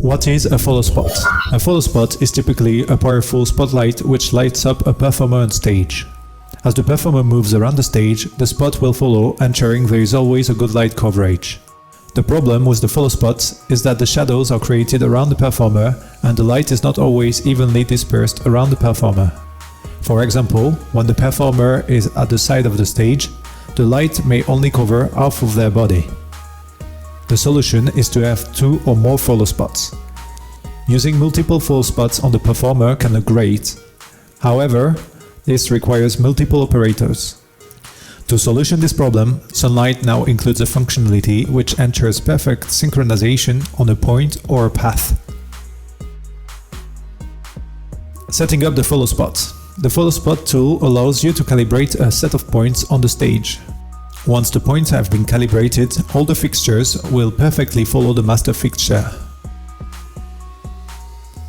What is a follow-spot? A follow-spot is typically a powerful spotlight which lights up a performer on stage. As the performer moves around the stage, the spot will follow, ensuring there is always a good light coverage. The problem with the follow-spots is that the shadows are created around the performer and the light is not always evenly dispersed around the performer. For example, when the performer is at the side of the stage, the light may only cover half of their body. The solution is to have 2 or more follow-spots. Using multiple follow-spots on the performer can look great. However, this requires multiple operators. To solution this problem, Sunlite now includes a functionality which ensures perfect synchronization on a point or a path. Setting up the follow-spot. The follow-spot tool allows you to calibrate a set of points on the stage. Once the points have been calibrated, all the fixtures will perfectly follow the master fixture.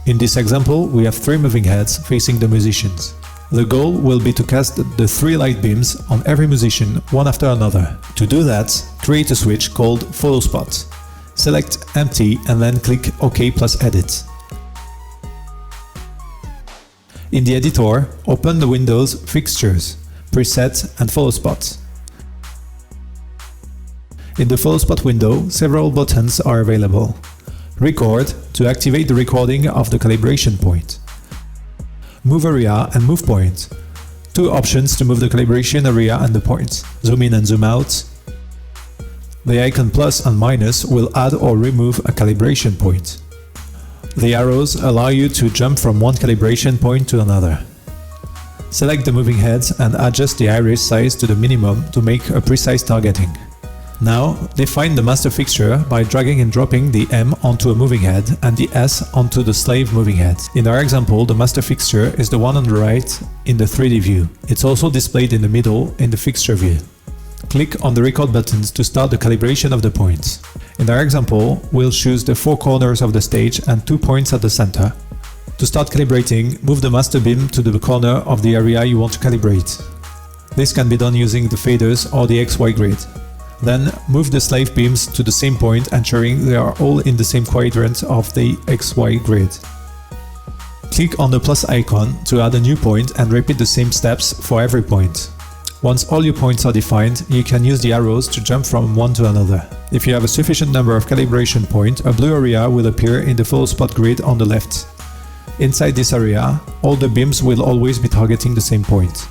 In this example, we have 3 moving heads facing the musicians. The goal will be to cast the 3 light beams on every musician, one after another. To do that, create a switch called Followspot. Select Empty and then click OK plus Edit. In the editor, open the windows Fixtures, Preset and Followspot. In the Followspot window, several buttons are available. Record to activate the recording of the calibration point. Move area and move point. 2 options to move the calibration area and the point. Zoom in and zoom out. The icon plus and minus will add or remove a calibration point. The arrows allow you to jump from one calibration point to another. Select the moving heads and adjust the iris size to the minimum to make a precise targeting. Now, define the master fixture by dragging and dropping the M onto a moving head and the S onto the slave moving head. In our example, the master fixture is the one on the right in the 3D view. It's also displayed in the middle in the fixture view. Click on the record buttons to start the calibration of the points. In our example, we'll choose the 4 corners of the stage and 2 points at the center. To start calibrating, move the master beam to the corner of the area you want to calibrate. This can be done using the faders or the XY grid. Then, move the slave beams to the same point, ensuring they are all in the same quadrant of the XY grid. Click on the plus icon to add a new point and repeat the same steps for every point. Once all your points are defined, you can use the arrows to jump from one to another. If you have a sufficient number of calibration points, a blue area will appear in the Followspot grid on the left. Inside this area, all the beams will always be targeting the same point.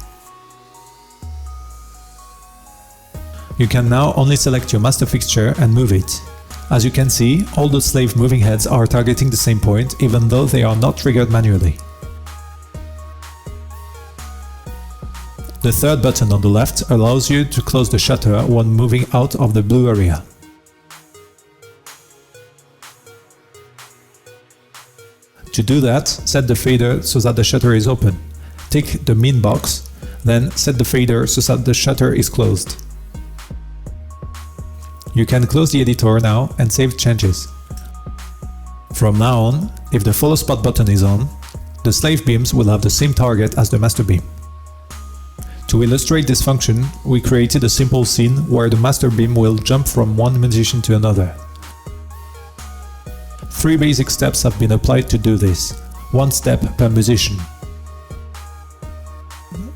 You can now only select your master fixture and move it. As you can see, all the slave moving heads are targeting the same point, even though they are not triggered manually. The third button on the left allows you to close the shutter when moving out of the blue area. To do that, set the fader so that the shutter is open. Tick the min box, then set the fader so that the shutter is closed. You can close the editor now and save changes. From now on, if the Followspot button is on, the slave beams will have the same target as the master beam. To illustrate this function, we created a simple scene where the master beam will jump from one musician to another. 3 basic steps have been applied to do this, 1 step per musician.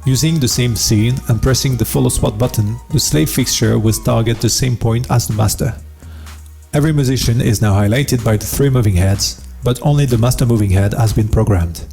Using the same scene and pressing the Followspot button, the slave fixture will target the same point as the master. Every musician is now highlighted by the 3 moving heads, but only the master moving head has been programmed.